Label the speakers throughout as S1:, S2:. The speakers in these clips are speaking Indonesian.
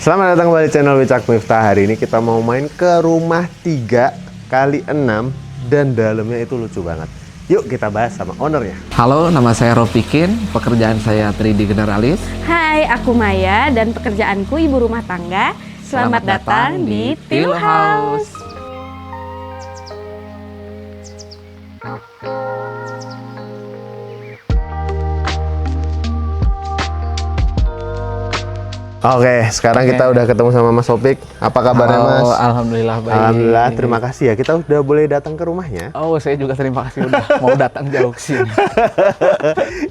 S1: Selamat datang kembali di channel Wicak Miftah. Hari ini kita mau main ke rumah 3x6 dan dalamnya itu lucu banget. Yuk kita bahas sama ownernya.
S2: Halo, nama saya Rofikin, pekerjaan saya 3D Generalis.
S3: Hai, aku Maya dan pekerjaanku ibu rumah tangga. Selamat datang di Till House.
S1: Oke, sekarang kita udah ketemu sama Mas Opik. Apa kabarnya,
S2: Halo,
S1: Mas?
S2: alhamdulillah baik.
S1: Alhamdulillah, terima kasih ya. Kita udah boleh datang ke rumahnya.
S2: Oh, saya juga terima kasih udah mau datang jauh ke sini.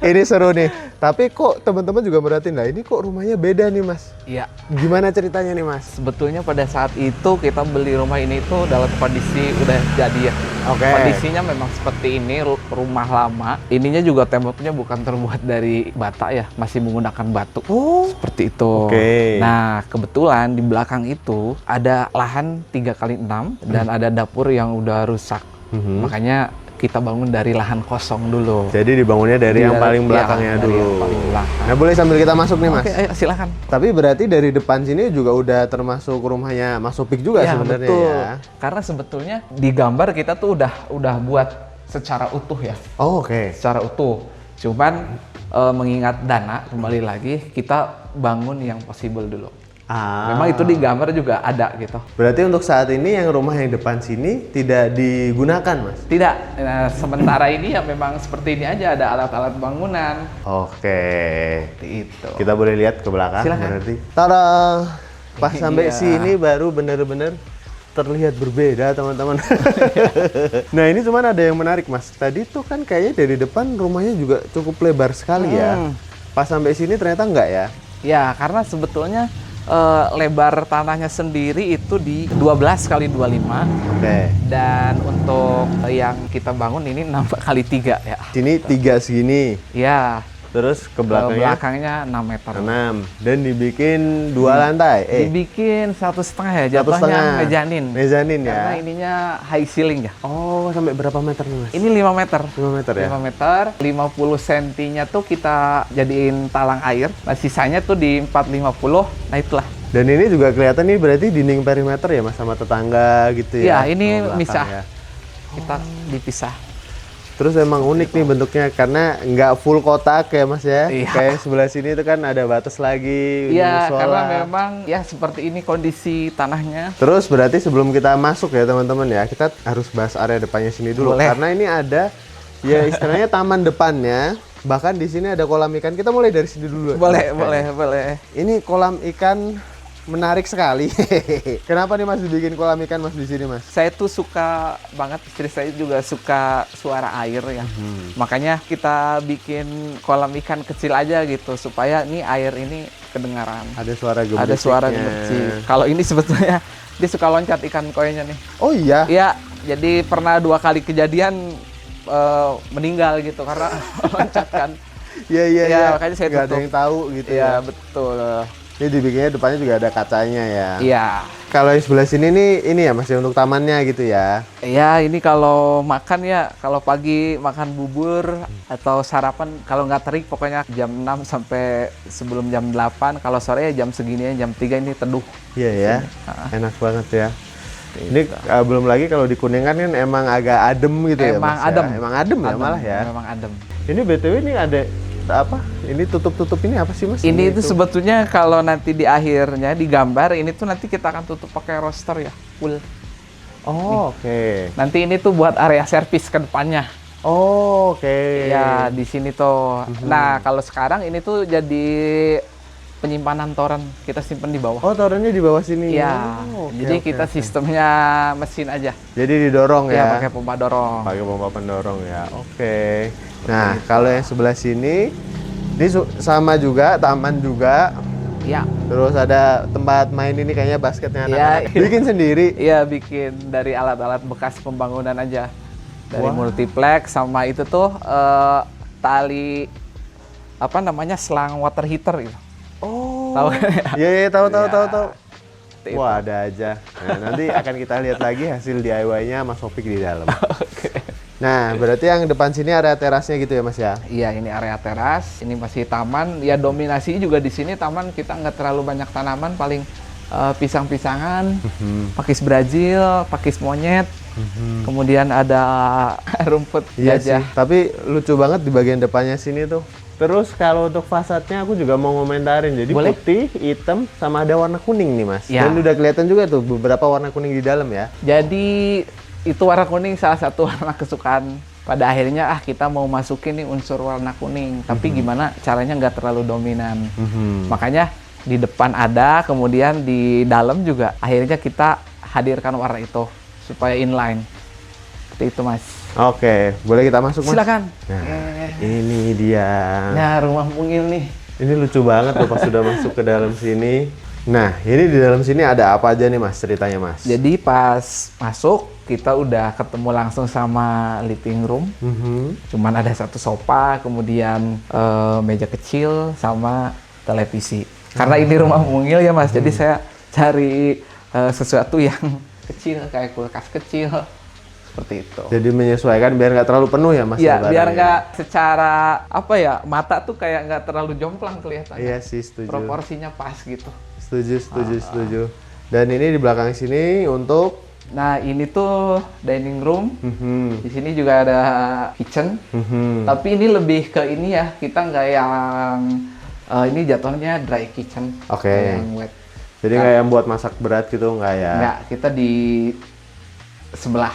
S1: Ini seru nih. Tapi kok teman-teman juga merhatiin lah, ini kok rumahnya beda nih, Mas?
S2: Iya,
S1: Gimana ceritanya nih, Mas?
S2: sebetulnya pada saat itu kita beli rumah ini tuh dalam kondisi udah jadi ya.
S1: Oke.
S2: Kondisinya memang seperti ini, rumah lama. Ininya juga temboknya bukan terbuat dari bata ya, masih menggunakan batu.
S1: Oh,
S2: Seperti itu.
S1: Oke.
S2: Nah, kebetulan di belakang itu ada lahan 3x6 dan ada dapur yang udah rusak. Makanya kita bangun dari lahan kosong dulu.
S1: jadi dibangunnya dari yang paling belakangnya
S2: dari
S1: dulu.
S2: yang paling belakang.
S1: Nah, boleh sambil kita masuk nih, Mas?
S2: Oke, ayo silakan.
S1: Tapi berarti dari depan sini juga udah termasuk rumahnya Mas Opik juga
S2: Ya,
S1: sebenarnya
S2: betul.
S1: ya.
S2: Karena sebetulnya di gambar kita tuh udah buat secara utuh ya.
S1: Oh, oke.
S2: Secara utuh. Cuman mengingat dana kembali lagi kita bangun yang possible dulu. Memang itu di gambar juga ada gitu.
S1: Berarti untuk saat ini yang rumah yang depan sini tidak digunakan, Mas?
S2: Tidak, nah, sementara ini ya memang seperti ini aja, ada alat-alat bangunan.
S1: Oke.
S2: Seperti itu.
S1: Kita boleh lihat ke belakang
S2: Silakan.
S1: berarti. Tada! Pas
S2: Ini
S1: sampai
S2: dia.
S1: sini baru bener-bener terlihat berbeda, teman-teman. Nah, ini cuman ada yang menarik, Mas. Tadi tuh kan kayaknya dari depan rumahnya juga cukup lebar sekali ya. Pas sampai sini ternyata enggak ya?
S2: Ya, karena sebetulnya lebar tanahnya sendiri itu di 12 kali 25
S1: Oke.
S2: dan untuk yang kita bangun ini 6 kali 3 ya.
S1: Sini 3 segini.
S2: Ya,
S1: Terus ke
S2: belakangnya,
S1: belakangnya
S2: 6 meter.
S1: 6 dan dibikin 2 lantai.
S2: Dibikin 1,5 ya,
S1: 1,5.
S2: jatuhnya mezanin.
S1: Mezanin ya.
S2: Karena ininya high ceiling ya.
S1: Oh, sampai berapa meter nih, Mas?
S2: Ini 5 meter.
S1: 5 meter ya.
S2: 5 meter, 50 cm-nya tuh kita jadiin talang air. Nah, sisanya tuh di 450. Nah, itulah.
S1: Dan ini juga kelihatan nih berarti dinding perimeter ya, Mas, sama tetangga gitu ya.
S2: Iya, ini
S1: Sama belakang
S2: misah.
S1: ya.
S2: Kita dipisah.
S1: Terus emang unik nih bentuknya karena nggak full kotak ya, Mas ya.
S2: Iya.
S1: Kayak sebelah sini itu kan ada batas lagi,
S2: Iya,
S1: musola.
S2: karena memang ya seperti ini kondisi tanahnya.
S1: Terus berarti sebelum kita masuk ya teman-teman ya, kita harus bahas area depannya sini dulu.
S2: Boleh.
S1: Karena ini ada ya istilahnya taman depannya. Bahkan di sini ada kolam ikan. Kita mulai dari sini dulu.
S2: Boleh,
S1: Mas.
S2: boleh.
S1: Ini kolam ikan menarik sekali. Kenapa nih Mas dibikin kolam ikan, Mas, di sini, Mas?
S2: Saya tuh suka banget, istri saya juga suka suara air ya. Makanya kita bikin kolam ikan kecil aja gitu supaya nih air ini kedengaran.
S1: Ada suara gemericiknya.
S2: Ada suara gemericik. Kalau ini sebetulnya dia suka loncat ikan koinya nih.
S1: Oh iya?
S2: Iya, jadi pernah 2 kali kejadian meninggal gitu karena loncat kan.
S1: Iya.
S2: Makanya saya
S1: Nggak ada
S2: tutup.
S1: yang tahu gitu
S2: Iya,
S1: ya.
S2: betul.
S1: Ini dibikinnya depannya juga ada kacanya ya.
S2: Iya.
S1: Kalau yang sebelah sini nih, ini ya masih untuk tamannya gitu ya.
S2: Iya, ini kalau makan ya, kalau pagi makan bubur atau sarapan, kalau nggak terik pokoknya jam 6 sampai sebelum jam 8. Kalau sore ya jam segini, jam 3 ini teduh.
S1: Iya ya, enak banget ya. Ini belum lagi kalau di Kuningan kan emang agak adem gitu ya,
S2: Emang
S1: Mas, ya?
S2: adem.
S1: Emang adem ya malah ya.
S2: Memang adem.
S1: Ini BTW ini ada apa? Ini tutup-tutup ini apa sih, Mas?
S2: Ini itu sebetulnya kalau nanti di akhirnya di gambar ini tuh nanti kita akan tutup pakai roster ya, full.
S1: Oh, oke.
S2: Nanti ini tuh buat area servis ke depannya.
S1: Oh, oke.
S2: Ya, di sini tuh. Nah, kalau sekarang ini tuh jadi penyimpanan toren, kita simpen di bawah.
S1: Oh, torennya di bawah sini.
S2: Iya.
S1: Oh, oke,
S2: Jadi
S1: oke,
S2: kita
S1: oke.
S2: sistemnya mesin aja.
S1: Jadi didorong
S2: Ya,
S1: ya.
S2: pakai pompa dorong.
S1: Pakai pompa pendorong ya. Oke. Nah, kalau yang sebelah sini ini sama juga, taman juga.
S2: Ya.
S1: Terus ada tempat main ini kayaknya basketnya
S2: Iya,
S1: anak-anak. Bikin sendiri.
S2: Iya, bikin dari alat-alat bekas pembangunan aja. Dari
S1: Wah.
S2: multiplex sama itu tuh tali apa namanya selang water heater gitu.
S1: Oh.
S2: Tahu kan ya?
S1: Iya, tahu.
S2: Seperti itu.
S1: Wah, ada aja. Nah, nanti akan kita lihat lagi hasil DIY-nya Mas Opik di dalam. Nah, berarti yang depan sini area terasnya gitu ya, Mas ya?
S2: Iya, ini area teras, ini masih taman. Ya dominasi juga di sini taman, kita nggak terlalu banyak tanaman, paling pisang-pisangan, pakis Brazil, pakis monyet, kemudian ada rumput
S1: Iya sih,
S2: gajah.
S1: tapi lucu banget di bagian depannya sini tuh. Terus kalau untuk fasadnya aku juga mau ngomentarin. Jadi
S2: Boleh.
S1: putih, hitam, sama ada warna kuning nih Mas.
S2: Ya.
S1: Dan udah kelihatan juga tuh beberapa warna kuning di dalam ya.
S2: Jadi itu warna kuning salah satu warna kesukaan. Pada akhirnya kita mau masukin nih unsur warna kuning, tapi gimana caranya nggak terlalu dominan. Makanya di depan ada, kemudian di dalam juga akhirnya kita hadirkan warna itu supaya inline. Seperti itu Mas.
S1: Oke, boleh kita masuk Mas?
S2: Silakan.
S1: Nah, ini dia.
S2: Nah, rumah mungil nih.
S1: Ini lucu banget tuh pas sudah masuk ke dalam sini. Nah, ini di dalam sini ada apa aja nih Mas ceritanya Mas?
S2: Jadi pas masuk kita udah ketemu langsung sama living room. Cuman ada satu sofa, kemudian meja kecil sama televisi. Karena ini rumah mungil ya Mas, jadi saya cari sesuatu yang kecil kayak kulkas kecil seperti itu.
S1: Jadi menyesuaikan biar nggak terlalu penuh ya Mas?
S2: Iya,
S1: lebarannya?
S2: biar nggak secara apa ya, mata tuh kayak nggak terlalu jomplang kelihatannya.
S1: Iya sih, setuju.
S2: Proporsinya pas gitu.
S1: Setuju. Dan ini di belakang sini untuk
S2: Nah, ini tuh dining room. Di sini juga ada kitchen. Tapi ini lebih ke ini ya, kita nggak yang ini jatuhnya dry kitchen.
S1: Oke.
S2: Nggak yang wet.
S1: Jadi nggak yang buat masak berat gitu nggak ya?
S2: Nggak, kita di sebelah.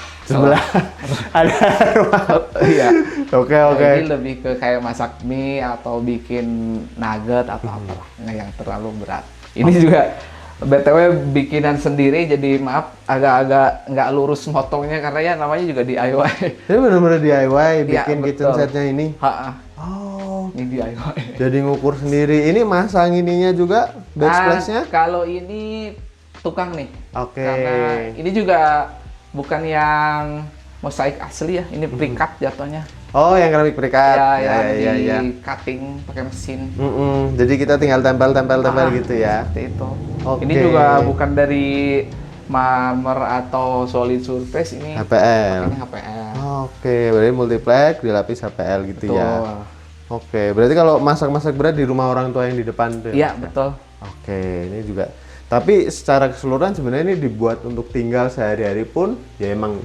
S1: Ada rumah.
S2: Iya.
S1: Oke.
S2: Nah, ini lebih ke kayak masak mie atau bikin nugget atau apalah, nggak yang terlalu berat. Ini juga BTW bikinan sendiri, jadi maaf agak-agak nggak lurus motongnya karena ya namanya juga DIY.
S1: Ini benar-benar DIY
S2: Iya,
S1: bikin kitchen
S2: betul.
S1: setnya ini.
S2: Ha-ha,
S1: Oh.
S2: ini DIY.
S1: Jadi ngukur sendiri. Ini masang ininya juga backsplash-nya?
S2: Kalau ini tukang nih.
S1: Oke.
S2: Karena ini juga bukan yang mosaik asli ya, ini pre-cut jatuhnya.
S1: Oh, yang keramik prekat.
S2: Ya, yang
S1: ya.
S2: di cutting pakai mesin.
S1: Jadi kita tinggal tempel gitu ya.
S2: Seperti itu.
S1: Oke.
S2: Ini juga bukan dari marmer atau solid surface, ini
S1: HPL.
S2: pakainya HPL.
S1: Oke, berarti multiplex dilapis HPL gitu
S2: Betul.
S1: ya. Oke, berarti kalau masak-masak berat di rumah orang tua yang di depan tuh
S2: Iya,
S1: ya? Mas?
S2: betul.
S1: Oke, ini juga. Tapi secara keseluruhan sebenarnya ini dibuat untuk tinggal sehari-hari pun ya emang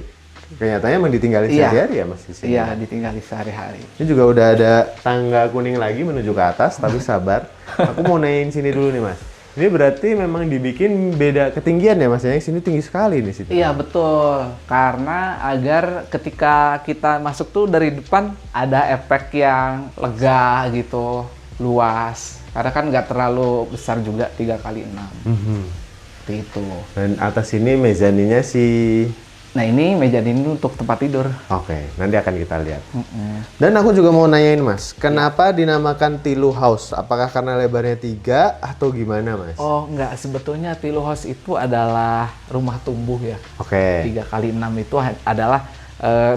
S1: kenyataannya emang ditinggali
S2: Iya.
S1: sehari-hari ya Mas di sini.
S2: Iya, ditinggali sehari-hari.
S1: Ini juga udah ada tangga kuning lagi menuju ke atas, tapi sabar. Aku mau nanyain sini dulu nih Mas. Ini berarti memang dibikin beda ketinggian ya Mas? Yang sini tinggi sekali nih situ.
S2: Iya, betul. Karena agar ketika kita masuk tuh dari depan ada efek yang lega gitu, luas. Karena kan nggak terlalu besar juga, 3x6. Seperti itu.
S1: Dan atas ini mezaninya sih.
S2: Nah, ini meja ini untuk tempat tidur.
S1: Oke, nanti akan kita lihat. Dan aku juga mau nanyain Mas, kenapa dinamakan Tilu House? Apakah karena lebarnya 3 atau gimana Mas?
S2: Oh, enggak. Sebetulnya Tilu House itu adalah rumah tumbuh ya.
S1: Oke.
S2: 3x6 itu adalah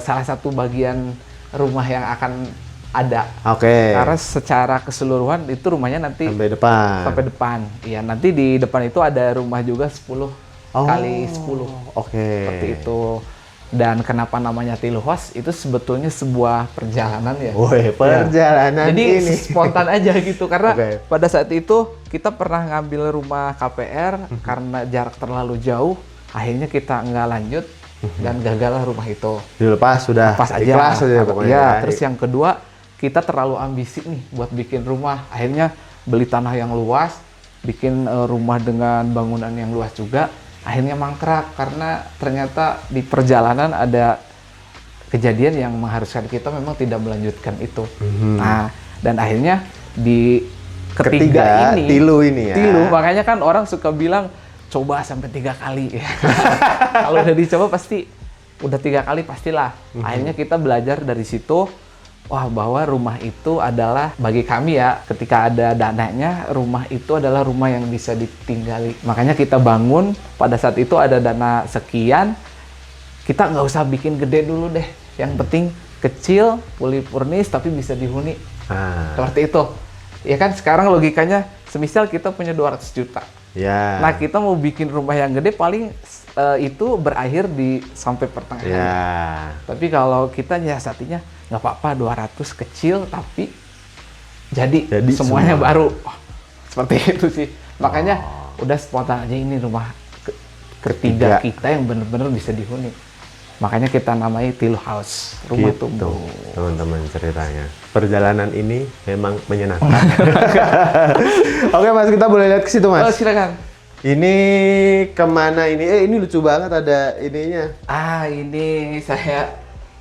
S2: salah satu bagian rumah yang akan ada.
S1: Oke.
S2: Karena secara keseluruhan itu rumahnya nanti
S1: Sampai depan.
S2: sampai depan. Iya, nanti di depan itu ada rumah juga 10 kali 10.
S1: Oke.
S2: Seperti itu. Dan kenapa namanya Tilu House? Itu sebetulnya sebuah perjalanan ya.
S1: Woi, perjalanan
S2: Jadi
S1: ini.
S2: spontan aja gitu karena
S1: Oke.
S2: pada saat itu kita pernah ngambil rumah KPR karena jarak terlalu jauh, akhirnya kita nggak lanjut dan gagal rumah itu.
S1: Dilepas sudah.
S2: Pas aja.
S1: Ikhlas aja pokoknya.
S2: Ya,
S1: ya.
S2: terus yang kedua kita terlalu ambisi nih buat bikin rumah. Akhirnya beli tanah yang luas, bikin rumah dengan bangunan yang luas juga. Akhirnya mangkrak karena ternyata di perjalanan ada kejadian yang mengharuskan kita memang tidak melanjutkan itu. Nah, dan akhirnya di ketiga ini
S1: Tilu ini ya.
S2: Tilu, makanya kan orang suka bilang coba sampai 3 kali. Kalau udah dicoba pasti udah 3 kali pastilah. Akhirnya kita belajar dari situ. Wah, bahwa rumah itu adalah bagi kami ya, ketika ada dananya, rumah itu adalah rumah yang bisa ditinggali. Makanya kita bangun, pada saat itu ada dana sekian, kita nggak usah bikin gede dulu deh. Yang penting kecil, fully furnished, tapi bisa dihuni. Seperti itu. Ya kan sekarang logikanya, semisal kita punya 200 juta.
S1: Ya.
S2: Nah, kita mau bikin rumah yang gede paling itu berakhir di sampai pertengahan.
S1: Ya.
S2: Tapi kalau kita nyiasatinya nggak apa-apa 200 kecil tapi jadi semuanya
S1: semua.
S2: baru. Oh, seperti itu sih. Makanya udah spontan aja ini rumah ketiga
S1: Ketiga.
S2: kita yang bener-bener bisa dihuni. Makanya kita namai Tilu House, rumah
S1: Gitu,
S2: tumbuh.
S1: teman-teman ceritanya. Perjalanan ini memang menyenangkan. Oke Mas, kita boleh lihat ke situ
S2: Oh,
S1: Mas.
S2: silakan.
S1: Ini kemana ini? Ini lucu banget ada ininya.
S2: Ini saya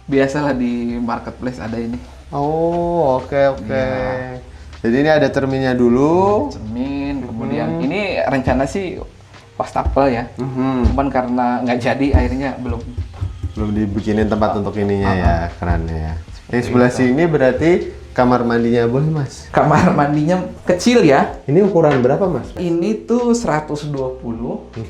S2: biasalah di marketplace ada ini.
S1: Oh, oke oke.
S2: Iya.
S1: Jadi ini ada cerminnya dulu.
S2: Cermin, kemudian ini rencana sih wastafel ya.
S1: Mhm.
S2: Cuman karena nggak jadi akhirnya belum.
S1: Belum dibikinin tempat untuk ininya ya, kerannya ya. Yang sebelah sini berarti kamar mandinya boleh Mas.
S2: Kamar mandinya kecil ya.
S1: Ini ukuran berapa Mas?
S2: Ini tuh 120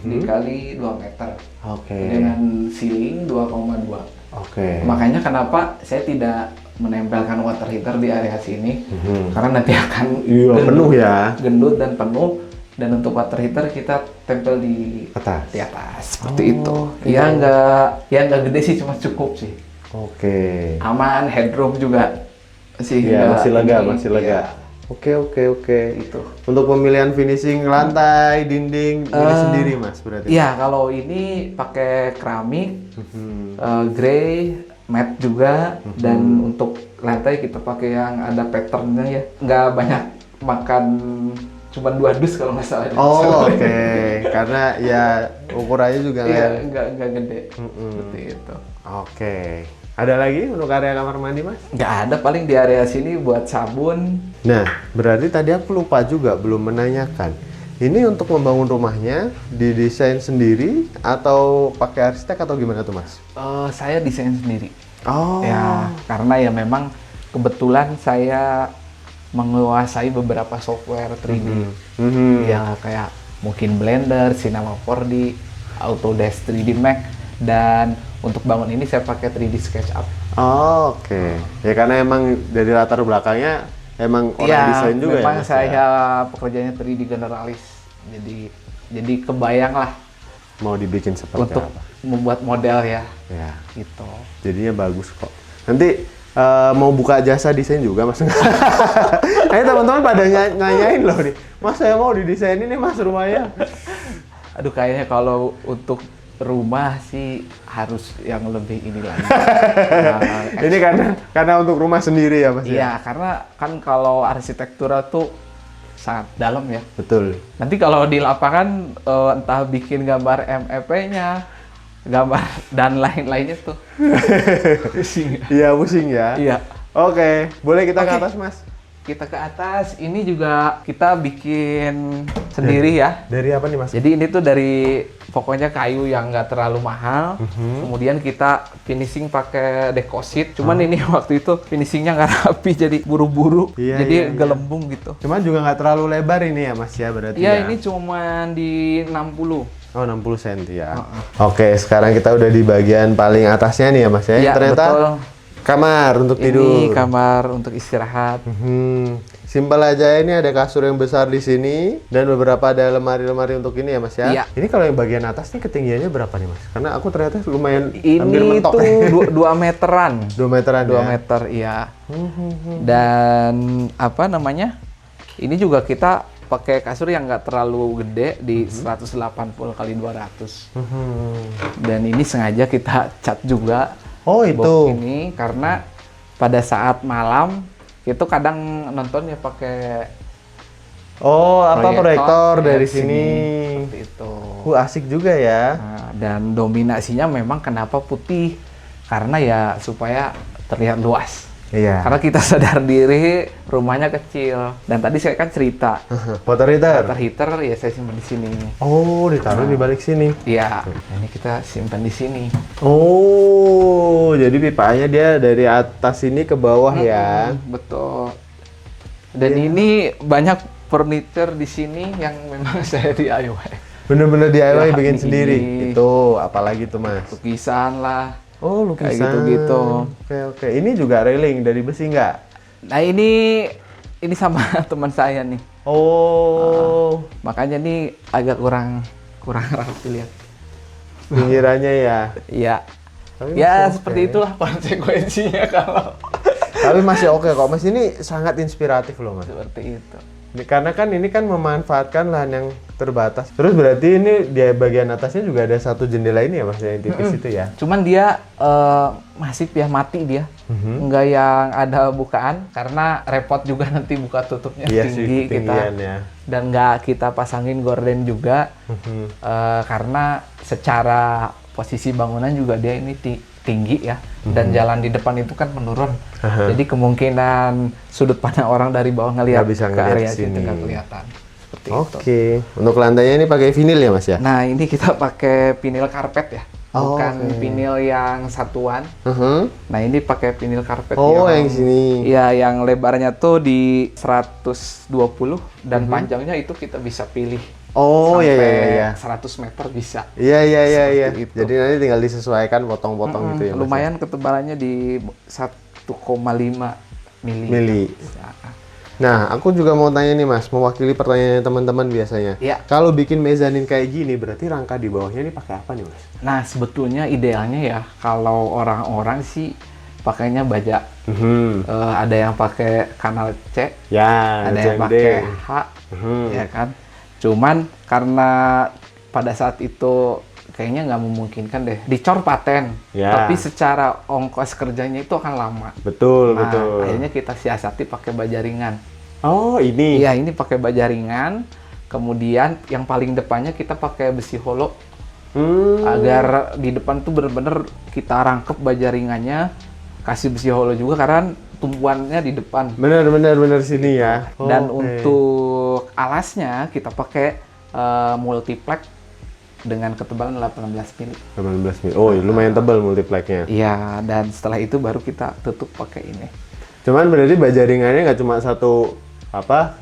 S2: dikali 2 meter.
S1: Oke.
S2: Dengan ceiling 2,2.
S1: Oke.
S2: Makanya kenapa saya tidak menempelkan water heater di area sini, karena nanti akan
S1: Iya, penuh ya.
S2: gendut dan penuh. Dan untuk water heater kita tempel di
S1: Atas.
S2: seperti itu. Ya nggak gede sih, cuma cukup sih.
S1: Oke.
S2: Aman, headroom juga sih.
S1: Iya,
S2: nggak
S1: masih lega,
S2: ini,
S1: masih lega.
S2: iya,
S1: Oke, oke, oke.
S2: itu.
S1: Untuk pemilihan finishing lantai, dinding, ini sendiri Mas berarti?
S2: Iya, kalau ini pakai keramik, grey, matte juga, dan untuk lantai kita pakai yang ada patternnya ya. Nggak banyak makan, cuma 2 dus kalau nggak salah.
S1: Oh, oke. Karena ya ukurannya juga
S2: Iya,
S1: nggak-
S2: nggak gede. Seperti itu.
S1: Oke. Ada lagi untuk area kamar mandi Mas?
S2: Nggak ada, paling di area sini buat sabun.
S1: Nah, berarti tadi aku lupa juga belum menanyakan. Ini untuk membangun rumahnya didesain sendiri atau pakai arsitek atau gimana tuh Mas?
S2: Saya desain sendiri.
S1: Oh.
S2: Ya, karena ya memang kebetulan saya menguasai beberapa software 3D. Ya kayak mungkin Blender, Cinema 4D, Autodesk 3D Max, dan untuk bangun ini saya pakai 3D SketchUp.
S1: Oh, oke. Ya karena emang dari latar belakangnya emang orang
S2: Ya,
S1: desain juga
S2: memang
S1: ya Mas,
S2: saya
S1: ya?
S2: pekerjaannya 3D generalis. Jadi kebayang lah
S1: Mau dibikin seperti
S2: untuk
S1: apa?
S2: membuat model ya.
S1: Ya,
S2: Gitu.
S1: jadinya bagus kok. Nanti mau buka jasa desain juga Mas? Teman-teman pada nanyain loh nih, Mas saya mau didesainin nih Mas rumahnya.
S2: Aduh, kayaknya kalau untuk rumah sih harus yang lebih ini lagi. Nah,
S1: Ini karena untuk rumah sendiri ya Mas? ya?
S2: iya, karena kan kalau arsitektura tuh sangat dalam ya.
S1: Betul.
S2: Nanti kalau di lapangan entah bikin gambar MEP-nya, gambar dan lain-lainnya tuh. Pusing.
S1: Iya pusing ya.
S2: Iya.
S1: Oke, boleh kita ke
S2: Oke.
S1: atas Mas?
S2: Kita ke atas, ini juga kita bikin sendiri ya.
S1: Dari apa nih Mas?
S2: Jadi ini tuh dari pokoknya kayu yang nggak terlalu mahal. Kemudian kita finishing pakai dekosit. Cuman ini waktu itu finishingnya nggak rapi, jadi buru-buru.
S1: Iya,
S2: jadi
S1: iya, iya.
S2: gelembung gitu.
S1: Cuman juga nggak terlalu lebar ini ya Mas ya berarti
S2: Iya,
S1: ya?
S2: ini cuman di 60.
S1: Oh 60 cm ya. Oke, sekarang kita udah di bagian paling atasnya nih ya Mas ya.
S2: Iya,
S1: Ternyata
S2: betul.
S1: kamar untuk tidur.
S2: Ini kamar untuk istirahat.
S1: Simpel aja, ini ada kasur yang besar di sini dan beberapa ada lemari-lemari untuk ini ya Mas ya.
S2: Iya.
S1: Ini kalau yang bagian atas nih ketinggiannya berapa nih Mas? Karena aku ternyata lumayan hampir
S2: Ini
S1: mentok.
S2: tuh 2 meteran.
S1: 2 meteran
S2: 2
S1: ya.
S2: meter, iya. Dan apa namanya? Ini juga kita pakai kasur yang nggak terlalu gede di 180 kali 200. Dan ini sengaja kita cat juga.
S1: Oh
S2: box
S1: itu.
S2: ini karena pada saat malam itu kadang nonton ya pakai
S1: Oh apa proyektor dari
S2: ya,
S1: sini.
S2: seperti itu.
S1: Asik juga ya.
S2: Nah, dan dominasinya memang kenapa putih? Karena ya supaya terlihat luas.
S1: Iya.
S2: Karena kita sadar diri rumahnya kecil. Dan tadi saya kan cerita
S1: Water heater.
S2: water heater ya saya simpan di sini.
S1: Oh ditaruh di balik sini.
S2: Iya, ini kita simpan di sini.
S1: Oh jadi pipanya dia dari atas sini ke bawah ya.
S2: Betul. Dan ini banyak furniture di sini yang memang saya DIY.
S1: Bener-bener DIY
S2: Ya,
S1: bikin
S2: ini.
S1: sendiri. Itu apalagi tuh Mas?
S2: Lukisan lah.
S1: Oh lukisan.
S2: Kayak gitu-gitu.
S1: Oke. Ini juga railing dari besi nggak?
S2: Nah ini sama teman saya nih.
S1: Oh
S2: Makanya nih agak kurang rapi lihat.
S1: pinggirannya ya.
S2: Iya.
S1: Tapi
S2: Ya
S1: masih
S2: seperti
S1: oke.
S2: itulah konsekuensinya kalau
S1: Tapi masih oke kok Mas. Ini sangat inspiratif loh Mas.
S2: seperti itu.
S1: Karena kan ini kan memanfaatkan lahan yang Terbatas. Terus berarti ini di bagian atasnya juga ada satu jendela ini ya Mas, yang tipis itu ya?
S2: Cuman dia masif ya, mati dia. Nggak yang ada bukaan, karena repot juga nanti buka tutupnya
S1: Iya
S2: tinggi
S1: sih,
S2: kita.
S1: ketinggian ya.
S2: Dan nggak kita pasangin gorden juga, karena secara posisi bangunan juga dia ini tinggi ya. Dan jalan di depan itu kan menurun. Jadi kemungkinan sudut pandang orang dari bawah ngelihat
S1: Nggak bisa
S2: ke
S1: ngelihat
S2: area
S1: sini.
S2: situ nggak kelihatan. Seperti itu.
S1: Oke. Untuk lantainya ini pakai vinil ya Mas ya?
S2: Nah, ini kita pakai vinil karpet ya.
S1: Oh,
S2: Bukan
S1: oke.
S2: vinil yang satuan. Nah, ini pakai vinil karpet
S1: Oh, yang sini.
S2: Iya, yang lebarnya tuh di 120 dan panjangnya itu kita bisa pilih.
S1: Oh, iya,
S2: sampai
S1: iya, iya.
S2: 100 meter bisa.
S1: Iya.
S2: Seperti itu.
S1: Jadi nanti tinggal disesuaikan potong-potong gitu ya Mas.
S2: Lumayan ketebalannya di 1,5
S1: Mili. Nah, aku juga mau tanya nih Mas, mewakili pertanyaan teman-teman biasanya.
S2: Iya.
S1: Kalau bikin mezanin kayak gini, berarti rangka di bawahnya ini pakai apa nih Mas?
S2: Nah, sebetulnya idealnya ya kalau orang-orang sih pakainya baja. Ada yang pakai kanal C,
S1: Ya,
S2: ada yang
S1: CMD.
S2: pakai H, ya kan. Cuman karena pada saat itu kayaknya nggak memungkinkan deh dicor paten,
S1: Ya.
S2: tapi secara ongkos kerjanya itu akan lama.
S1: Betul,
S2: Nah,
S1: betul.
S2: akhirnya kita siasati pakai baja ringan.
S1: Oh, ini.
S2: Iya, ini pakai baja ringan. Kemudian yang paling depannya kita pakai besi holo agar di depan tuh bener-bener kita rangkep baja ringannya, kasih besi holo juga karena tumpuannya di depan.
S1: Bener sini ya.
S2: Dan
S1: Oke.
S2: untuk alasnya kita pakai multiplex dengan ketebalan 18 mili.
S1: 18 mil. Oh, lumayan tebal multipleknya.
S2: Iya, dan setelah itu baru kita tutup pakai ini.
S1: Cuman berarti baja ringannya nggak cuma satu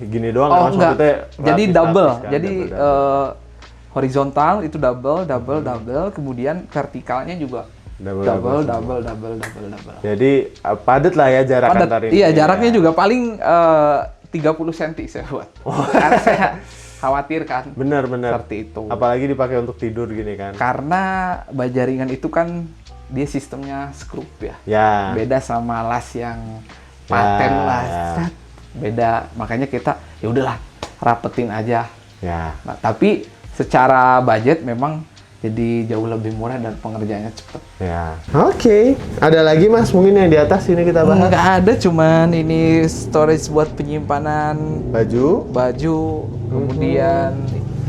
S1: gini doang kan, Mas?
S2: Enggak.
S1: Maksudnya
S2: Jadi
S1: lapis-lapis
S2: double.
S1: kan,
S2: Jadi
S1: double.
S2: horizontal itu double, kemudian vertikalnya juga double.
S1: Jadi padat lah ya jarak
S2: Padat.
S1: antar ini.
S2: Iya,
S1: ya.
S2: jaraknya juga paling 30 cm saya buat. Karena saya khawatir kan.
S1: Bener.
S2: Seperti itu.
S1: Apalagi dipakai untuk tidur gini kan.
S2: Karena baja ringan itu kan dia sistemnya skrup ya.
S1: Ya.
S2: Beda sama las yang paten lah. Set. Beda. Makanya kita ya udahlah rapetin aja.
S1: Ya.
S2: Nah, tapi secara budget memang jadi jauh lebih murah dan pengerjaannya cepet.
S1: Ya. Oke. Ada lagi Mas mungkin yang di atas ini kita bahas.
S2: Nggak ada, cuman ini storage buat penyimpanan
S1: Baju,
S2: kemudian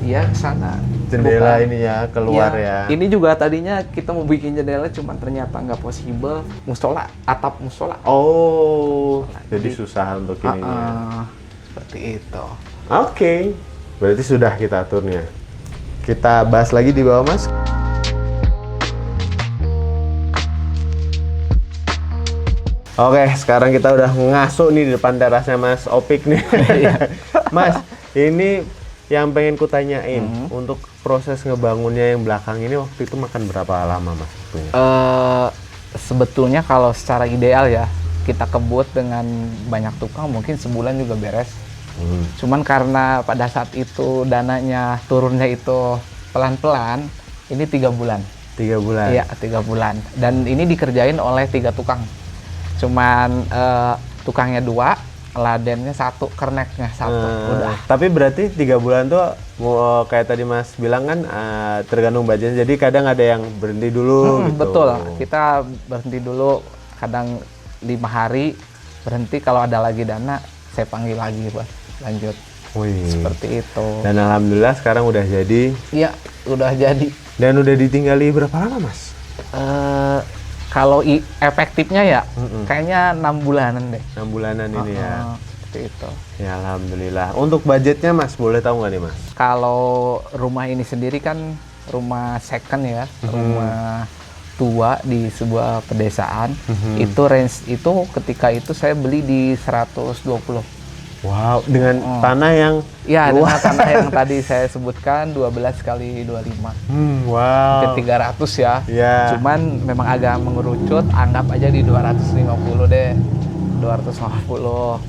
S2: ya ke sana.
S1: jendela
S2: Bukan.
S1: ini ya keluar
S2: Iya,
S1: ya.
S2: Ini juga tadinya kita mau bikin jendela, cuman ternyata nggak possible. Musola, atap musola.
S1: Oh, jadi susah untuk ini.
S2: Seperti itu.
S1: Oke. Berarti sudah kita aturnya. Kita bahas lagi di bawah Mas. Oke, sekarang kita udah ngasuk nih di depan terasnya Mas Opik nih. Mas, ini yang pengen kutanyain, untuk proses ngebangunnya yang belakang ini waktu itu makan berapa lama Mas?
S2: Sebetulnya kalau secara ideal ya, kita kebut dengan banyak tukang mungkin sebulan juga beres. Cuman karena pada saat itu dananya turunnya itu pelan-pelan, ini 3 bulan.
S1: 3 bulan?
S2: Iya, 3 bulan. Dan ini dikerjain oleh 3 tukang. Cuman tukangnya 2, ladennya 1, kerneknya 1. Udah.
S1: Tapi berarti 3 bulan tuh mau kayak tadi Mas bilang kan tergantung budgetnya. Jadi kadang ada yang berhenti dulu gitu.
S2: Betul. Kita berhenti dulu kadang 5 hari berhenti, kalau ada lagi dana saya panggil lagi buat lanjut.
S1: Wih.
S2: Seperti itu.
S1: Dan alhamdulillah sekarang udah jadi.
S2: Iya, udah jadi.
S1: Dan udah ditinggali berapa lama Mas?
S2: Kalau efektifnya ya kayaknya 6 bulanan deh.
S1: 6 bulanan ini ya.
S2: Seperti itu.
S1: Ya alhamdulillah. Untuk budgetnya Mas, boleh tahu nggak nih Mas?
S2: Kalau rumah ini sendiri kan rumah second ya, rumah tua di sebuah pedesaan. Itu range itu ketika itu saya beli di 120.
S1: Wow, dengan tanah yang
S2: Ya, dengan tanah yang tadi saya sebutkan 12 kali 25.
S1: wow.
S2: Ke 300 ya.
S1: Ya.
S2: Cuman memang agak mengerucut, anggap aja di 250 deh. 250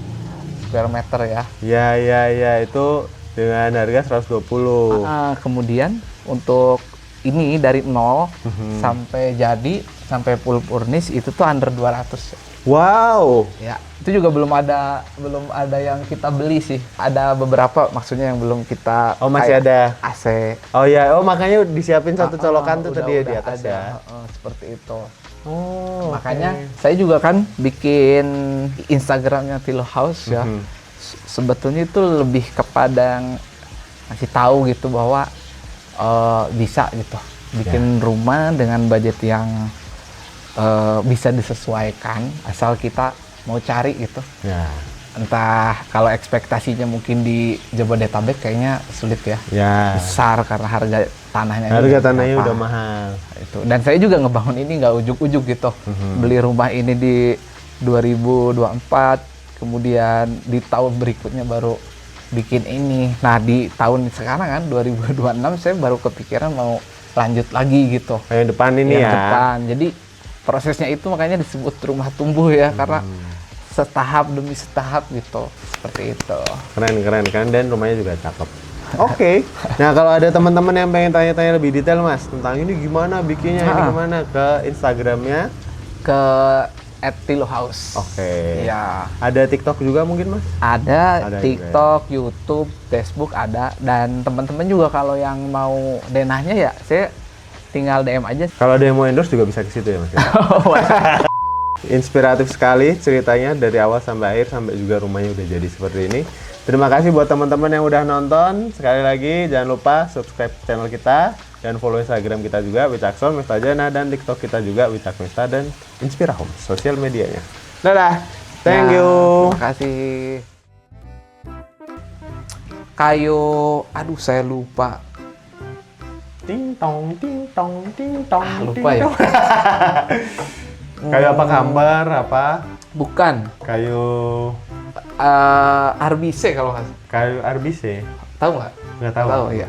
S2: square meter ya.
S1: Ya, itu dengan harga 120.
S2: Kemudian untuk ini dari 0 sampai jadi, sampai full furnish itu tuh under 200.
S1: Wow.
S2: Ya, itu juga belum ada yang kita beli sih. Ada beberapa maksudnya yang belum kita.
S1: Oh, masih ada
S2: AC.
S1: Oh ya, makanya disiapin satu colokan tuh tadi ya di atas
S2: ada,
S1: ya.
S2: seperti itu.
S1: Oh,
S2: Makanya saya juga kan bikin Instagramnya Tilo House ya. Sebetulnya itu lebih kepada ngasih tahu gitu bahwa bisa gitu bikin rumah dengan budget yang bisa disesuaikan asal kita mau cari gitu.
S1: Ya.
S2: Entah kalau ekspektasinya mungkin di Jabodetabek kayaknya sulit ya.
S1: Ya.
S2: Besar karena harga tanahnya
S1: Udah mahal.
S2: itu. Dan saya juga ngebangun ini nggak ujuk-ujuk gitu. Beli rumah ini di 2024, kemudian di tahun berikutnya baru bikin ini. Nah, di tahun sekarang kan 2026 saya baru kepikiran mau lanjut lagi gitu.
S1: Yang depan ini
S2: Yang
S1: ya.
S2: depan. Jadi prosesnya itu makanya disebut rumah tumbuh ya, karena setahap demi setahap gitu. Seperti itu.
S1: Keren dan rumahnya juga cakep. Oke. Nah, kalau ada teman-teman yang pengen tanya-tanya lebih detail Mas tentang ini gimana bikinnya, ini gimana, ke Instagramnya
S2: Ke @tilohouse.
S1: Oke.
S2: Ya.
S1: Ada TikTok juga mungkin Mas?
S2: Ada
S1: Ada
S2: TikTok, YouTube, Facebook ada, dan teman-teman juga kalau yang mau denahnya ya saya tinggal DM aja.
S1: Kalau ada yang mau endorse juga bisa ke situ ya Mas. Inspiratif sekali ceritanya dari awal sampai akhir, sampai juga rumahnya udah jadi seperti ini. Terima kasih buat teman-teman yang udah nonton. Sekali lagi jangan lupa subscribe channel kita dan follow Instagram kita juga Wicakson Mestajana, dan TikTok kita juga Wicakmesta dan Inspira Home sosial medianya. Dadah. Thank you.
S2: Terima kasih. Kayu, aduh saya lupa.
S1: Ting tong ting tong ting tong.
S2: Lupa ya.
S1: Kayu apa, kambar apa?
S2: Bukan.
S1: Kayu
S2: RBC kalau nggak salah.
S1: RBC.
S2: Tahu nggak?
S1: Nggak tahu.
S2: Tahu ya.